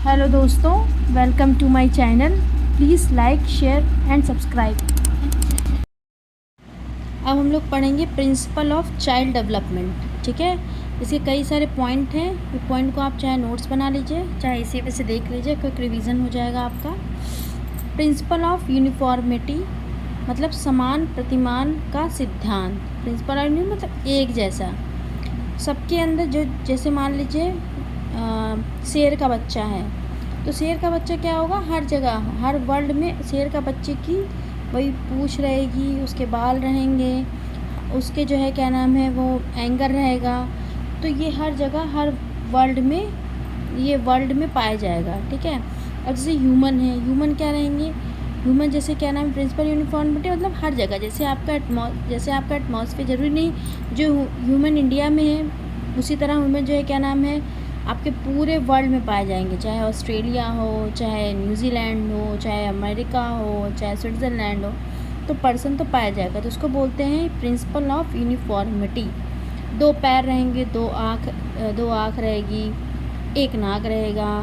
Hello दोस्तों, welcome to my channel. Please like, share and subscribe. अब हम लोग पढ़ेंगे प्रिंसिपल ऑफ चाइल्ड डेवलपमेंट। ठीक है, इसके कई सारे पॉइंट हैं। ये पॉइंट को आप चाहे नोट्स बना लीजिए, चाहे इसी पे से देख लीजिए, क्विक रिवीजन हो जाएगा आपका। प्रिंसिपल ऑफ यूनिफॉर्मिटी मतलब समान प्रतिमान का सिद्धांत। प्रिंसिपल ऑफ मतलब एक जैसा सबके अंदर, जो जैसे मान लीजिए शेर का बच्चा है, तो शेर का बच्चा क्या होगा, हर जगह हर वर्ल्ड में शेर का बच्चे की वही पूंछ रहेगी, उसके बाल रहेंगे, उसके जो है क्या नाम है वो एंगर रहेगा। तो ये हर जगह हर वर्ल्ड में, ये वर्ल्ड में पाया जाएगा। ठीक है। अब जैसे ह्यूमन है, ह्यूमन क्या रहेंगे, ह्यूमन जैसे क्या नाम है प्रिंसिपल यूनिफॉर्मिटी मतलब हर जगह, जैसे आपका एटमॉस्फेयर जरूरी नहीं जो ह्यूमन इंडिया में है उसी तरह ह्यूमन जो है क्या नाम है आपके पूरे वर्ल्ड में पाए जाएंगे, चाहे ऑस्ट्रेलिया हो, चाहे न्यूजीलैंड हो, चाहे अमेरिका हो, चाहे स्विट्ज़रलैंड हो, तो पर्सन तो पाया जाएगा। तो उसको बोलते हैं प्रिंसिपल ऑफ यूनिफॉर्मिटी। दो पैर रहेंगे, दो आँख रहेगी, एक नाक रहेगा,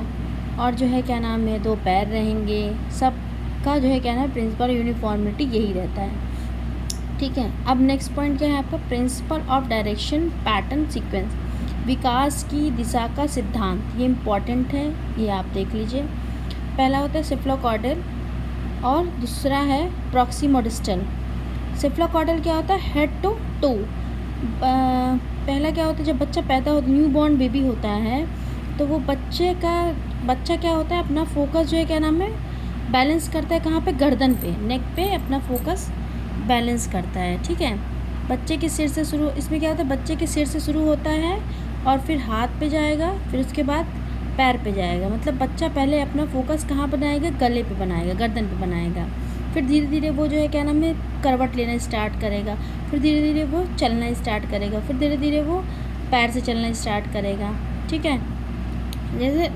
और जो है क्या नाम है दो पैर रहेंगे। सब का जो है क्या नाम है प्रिंसिपल यूनिफॉर्मिटी यही रहता है। ठीक है। अब नेक्स्ट पॉइंट क्या है आपका, principle of direction pattern sequence, विकास की दिशा का सिद्धांत। ये इम्पॉर्टेंट है, ये आप देख लीजिए। पहला होता है सेफ्लोकॉर्डल और दूसरा है प्रॉक्सिमोडिस्टल। सेफ्लोकॉर्डल क्या होता है, हेड टू टू। पहला क्या होता है, जब बच्चा पैदा होता है, न्यू बॉर्न बेबी होता है, तो वो बच्चा क्या होता है, अपना फोकस जो है क्या नाम है बैलेंस करता है कहाँ पे, गर्दन पे, नेक पे अपना फोकस बैलेंस करता है। ठीक है। बच्चे के सिर से शुरू, इसमें क्या होता है, बच्चे के सिर से शुरू होता है और फिर हाथ पे जाएगा, फिर उसके बाद पैर पे जाएगा। मतलब बच्चा पहले अपना फोकस कहाँ बनाएगा, गले पे बनाएगा, गर्दन पे बनाएगा। फिर धीरे धीरे वो जो है क्या नाम है करवट लेना स्टार्ट करेगा, फिर धीरे धीरे वो चलना स्टार्ट करेगा, फिर धीरे धीरे वो पैर से चलना स्टार्ट करेगा। ठीक है। जैसे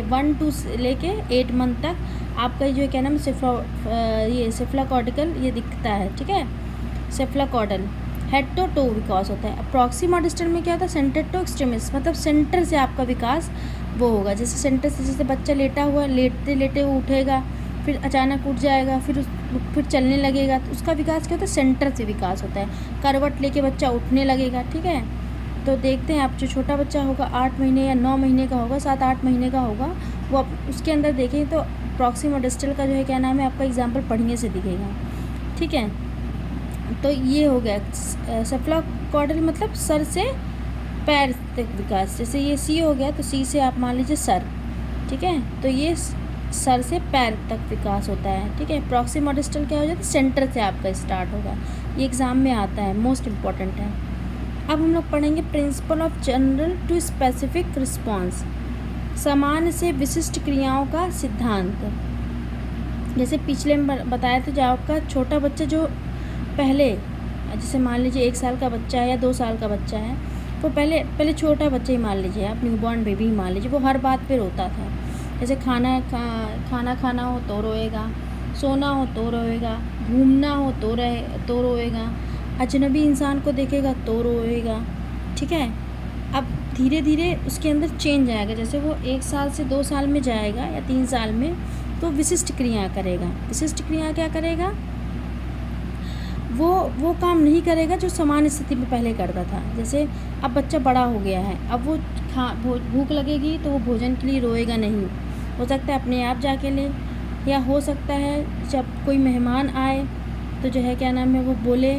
1 to लेके 8 मंथ तक आपका जो है क्या नाम ये सेफ्लाकॉर्टिकल ये दिखता है। ठीक है। सेफ्लाकॉर्डल हेड टू टो विकास होता है। प्रॉक्सिमोडिस्टल में क्या होता है, सेंटर टू एक्सट्रीमिस मतलब सेंटर से आपका विकास वो होगा। जैसे सेंटर से, जैसे बच्चा लेटा हुआ, लेटते लेटे वो उठेगा, फिर अचानक उठ जाएगा, फिर चलने लगेगा, तो उसका विकास क्या होता है, सेंटर से विकास होता है। करवट लेके बच्चा उठने लगेगा। ठीक है। तो देखते हैं आप, जो छोटा बच्चा होगा 8 महीने या 9 महीने का होगा, 7-8 महीने का होगा, वो उसके अंदर देखें तो प्रॉक्सिमोडिस्टल का जो है क्या नाम है आपका एग्जाम्पल पढ़ने से दिखेगा। ठीक है। तो ये हो गया सेफ्लोकॉर्डल मतलब सर से पैर तक विकास। जैसे ये सी हो गया, तो सी से आप मान लीजिए सर। ठीक है। तो ये सर से पैर तक विकास होता है। ठीक है। प्रॉक्सिमोडिस्टल क्या हो जाता है, सेंटर से आपका स्टार्ट होगा। ये एग्ज़ाम में आता है, मोस्ट इम्पॉर्टेंट है। अब हम लोग पढ़ेंगे principle of general to specific response, सामान्य से विशिष्ट क्रियाओं का सिद्धांत। जैसे पिछले में बताया था, जो आपका छोटा बच्चा जो पहले, जैसे मान लीजिए 1 साल का बच्चा है या 2 साल का बच्चा है, तो पहले छोटा बच्चा ही मान लीजिए, आप न्यूबॉर्न बेबी ही मान लीजिए, वो हर बात पे रोता था। जैसे खाना खाना हो तो रोएगा, सोना हो तो रोएगा, घूमना हो तो रोएगा, अजनबी इंसान को देखेगा तो रोएगा। ठीक है। अब धीरे धीरे उसके अंदर चेंज आएगा, जैसे वो 1 साल से 2 साल में जाएगा या 3 साल में, तो विशिष्ट क्रिया करेगा। विशिष्ट क्रिया क्या करेगा, वो काम नहीं करेगा जो सामान्य स्थिति में पहले करता था। जैसे अब बच्चा बड़ा हो गया है, अब वो भूख लगेगी तो वो भोजन के लिए रोएगा नहीं, हो सकता है अपने आप जाके ले, या हो सकता है जब कोई मेहमान आए तो जो है क्या नाम है वो बोले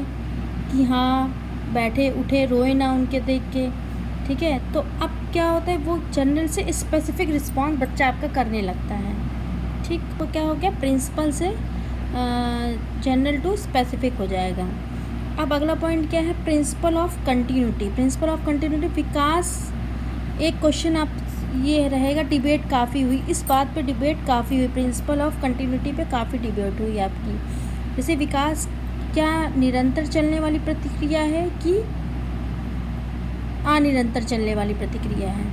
कि हाँ बैठे उठे, रोए ना उनके देख के। ठीक है। तो अब क्या होता है, वो जनरल से स्पेसिफिक रिस्पॉन्स बच्चा आपका करने लगता है। ठीक। तो क्या हो गया, प्रिंसिपल से जनरल टू स्पेसिफिक हो जाएगा। अब अगला पॉइंट क्या है, principle of continuity. Principle of continuity विकास, एक क्वेश्चन आप ये रहेगा, डिबेट काफ़ी हुई इस बात पे, डिबेट काफ़ी हुई प्रिंसिपल ऑफ कंटिन्यूटी पे, काफ़ी डिबेट हुई आपकी। जैसे विकास क्या निरंतर चलने वाली प्रतिक्रिया है कि अनिरंतर चलने वाली प्रतिक्रिया है।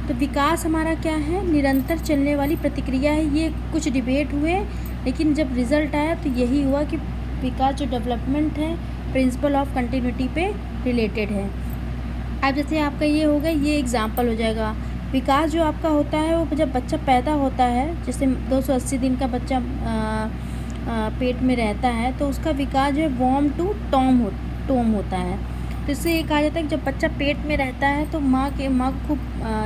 तो विकास हमारा क्या है, निरंतर चलने वाली प्रतिक्रिया है। ये कुछ डिबेट हुए, लेकिन जब रिज़ल्ट आया तो यही हुआ कि विकास जो डेवलपमेंट है प्रिंसिपल ऑफ कंटिन्यूटी पे रिलेटेड है। अब जैसे आपका ये हो गया, ये एग्जाम्पल हो जाएगा विकास जो आपका होता है वो जब बच्चा पैदा होता है, जैसे 280 दिन का बच्चा पेट में रहता है, तो उसका विकास जो है वॉर्म टू टोम होता है। तो इससे ये कहा जाता है कि जब बच्चा पेट में रहता है तो माँ को खूब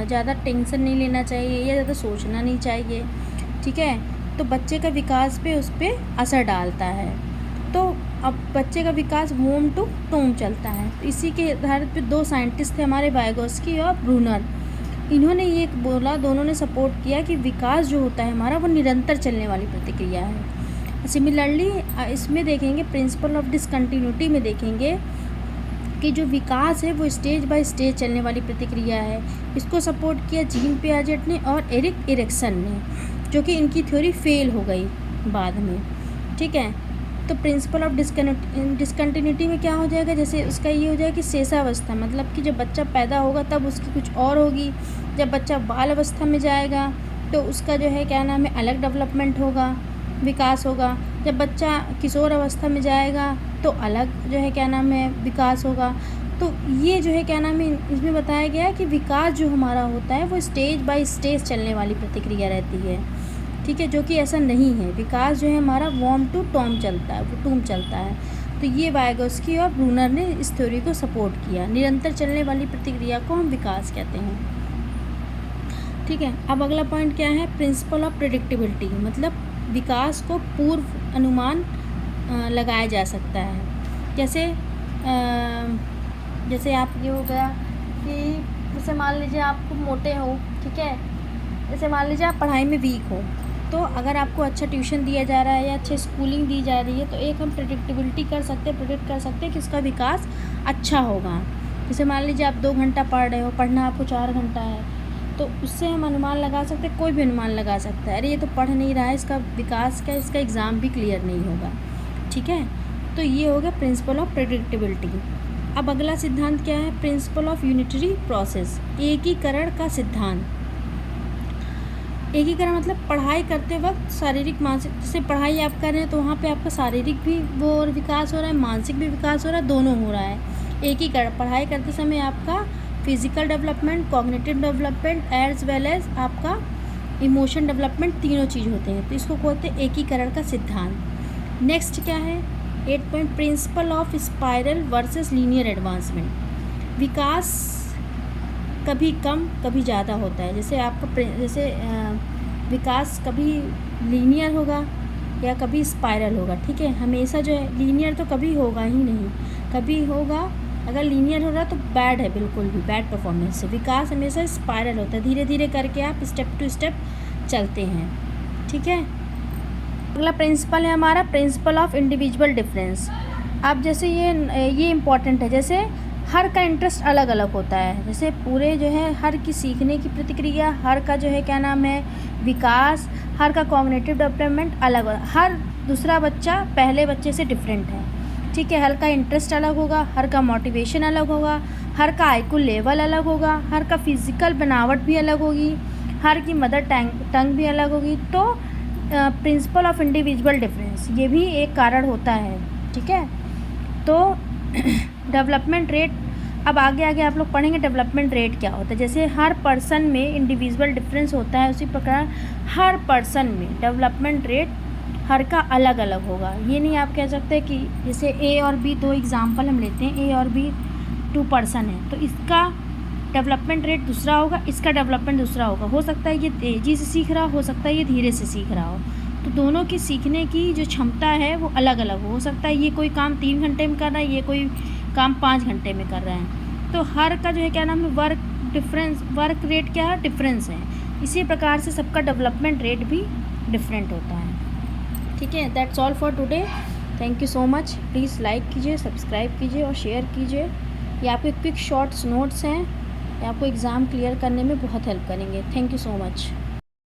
ज़्यादा टेंशन नहीं लेना चाहिए या ज़्यादा सोचना नहीं चाहिए, ठीक है। तो बच्चे का विकास पे उस पर असर डालता है। तो अब बच्चे का विकास वॉर्म टू टोम चलता है। तो इसी के आधार पे 2 साइंटिस्ट थे हमारे, वाइगोस्की और ब्रूनर। इन्होंने ये बोला, दोनों ने सपोर्ट किया कि विकास जो होता है हमारा वो निरंतर चलने वाली प्रतिक्रिया है। सिमिलरली इसमें देखेंगे प्रिंसिपल ऑफ डिसकंटिन्यूटी में देखेंगे कि जो विकास है वो स्टेज बाय स्टेज चलने वाली प्रतिक्रिया है। इसको सपोर्ट किया जीन पियाजेट ने और एरिक एरिक्सन ने, जो कि इनकी थ्योरी फेल हो गई बाद में, ठीक है। तो प्रिंसिपल ऑफ डिसकंटिन्यूटी में क्या हो जाएगा, जैसे उसका ये हो जाएगा कि शेषावस्था, मतलब कि जब बच्चा पैदा होगा तब उसकी कुछ और होगी। जब बच्चा बाल अवस्था में जाएगा तो उसका जो है क्या नाम है अलग डेवलपमेंट होगा, विकास होगा। जब बच्चा किशोर अवस्था में जाएगा तो अलग जो है क्या नाम है विकास होगा। तो ये जो है क्या नाम है इसमें बताया गया है कि विकास जो हमारा होता है वो स्टेज बाय स्टेज चलने वाली प्रतिक्रिया रहती है, ठीक है, जो कि ऐसा नहीं है। विकास जो है हमारा वॉर्म टू टॉम चलता है, वो टूम चलता है। तो ये वाइगोस्की और ब्रूनर ने इस थ्योरी को सपोर्ट किया। निरंतर चलने वाली प्रतिक्रिया को हम विकास कहते हैं, ठीक है। अब अगला पॉइंट क्या है, प्रिंसिपल ऑफ प्रेडिक्टेबिलिटी, मतलब विकास को पूर्व अनुमान लगाया जा सकता है। जैसे आप ये हो गया कि जैसे मान लीजिए आप मोटे हो, ठीक है, जैसे मान लीजिए आप पढ़ाई में वीक हो, तो अगर आपको अच्छा ट्यूशन दिया जा रहा है या अच्छी स्कूलिंग दी जा रही है तो एक हम प्रेडिक्ट कर सकते हैं कि इसका विकास अच्छा होगा। जैसे मान लीजिए आप 2 घंटा पढ़ रहे हो, पढ़ना आपको 4 घंटा है, तो उससे हम अनुमान लगा सकते हैं, कोई भी अनुमान लगा सकता है, अरे ये तो पढ़ नहीं रहा है, इसका विकास का इसका एग्ज़ाम भी क्लियर नहीं होगा, ठीक है। तो ये हो गया प्रिंसिपल ऑफ प्रेडिक्टेबिलिटी। अब अगला सिद्धांत क्या है, प्रिंसिपल ऑफ यूनिटरी प्रोसेस, एकीकरण का सिद्धांत। एकीकरण मतलब पढ़ाई करते वक्त शारीरिक मानसिक, जैसे पढ़ाई आप कर रहे हैं तो वहाँ पे आपका शारीरिक भी वो विकास हो रहा है, मानसिक भी विकास हो रहा है, दोनों हो रहा है। एकीकरण पढ़ाई करते समय आपका physical development, cognitive development as well as आपका इमोशन डेवलपमेंट, तीनों चीज़ होते हैं। तो इसको कहते हैं एकीकरण का सिद्धांत। नेक्स्ट क्या है, 8 point, principle of spiral versus linear advancement. विकास कभी कम कभी ज़्यादा होता है। जैसे आपका विकास कभी लीनियर होगा या कभी स्पाइरल होगा, ठीक है। हमेशा जो है लीनियर तो कभी होगा ही नहीं, कभी होगा। अगर लीनियर हो रहा तो बैड है, बिल्कुल भी बैड परफॉर्मेंस है। विकास हमेशा स्पाइरल होता है, धीरे धीरे करके आप स्टेप टू स्टेप चलते हैं, ठीक है। अगला प्रिंसिपल है हमारा प्रिंसिपल ऑफ इंडिविजुअल डिफरेंस। अब जैसे ये इम्पॉर्टेंट है, जैसे हर का इंटरेस्ट अलग अलग होता है। जैसे पूरे जो है हर की सीखने की प्रतिक्रिया, हर का जो है क्या नाम है विकास, हर का कॉग्निटिव डेवलपमेंट अलग होगा। हर दूसरा बच्चा पहले बच्चे से डिफरेंट है, ठीक है। हर का इंटरेस्ट अलग होगा, हर का मोटिवेशन अलग होगा, हर का आईक्यू लेवल अलग होगा, हर का फिजिकल बनावट भी अलग होगी, हर की मदर टंग भी अलग होगी। तो प्रिंसिपल ऑफ इंडिविजुअल डिफरेंस ये भी एक कारण होता है, ठीक है। तो डेवलपमेंट रेट, अब आगे आप लोग पढ़ेंगे डेवलपमेंट रेट क्या होता है। जैसे हर पर्सन में इंडिविजुअल डिफरेंस होता है, उसी प्रकार हर पर्सन में डेवलपमेंट रेट हर का अलग अलग होगा। ये नहीं आप कह सकते कि जैसे ए और बी, 2 एग्जाम्पल हम लेते हैं, ए और बी 2 पर्सन है, तो इसका डेवलपमेंट रेट दूसरा होगा, इसका डेवलपमेंट दूसरा होगा। हो सकता है ये तेज़ी से सीख रहा हो सकता है ये धीरे से सीख रहा हो। तो दोनों की सीखने की जो क्षमता है वो अलग अलग हो सकता है। ये कोई काम 3 घंटे में कर रहा है, ये कोई काम 5 घंटे में कर रहे हैं। तो हर का जो है क्या नाम है वर्क रेट क्या है, डिफरेंस है। इसी प्रकार से सबका डेवलपमेंट रेट भी डिफरेंट होता है, ठीक है। That's all for today, thank you so much. Please like कीजिए, सब्सक्राइब कीजिए और शेयर कीजिए। ये आपके क्विक शॉर्ट्स नोट्स हैं, ये आपको एग्ज़ाम क्लियर करने में बहुत हेल्प करेंगे। Thank you so much.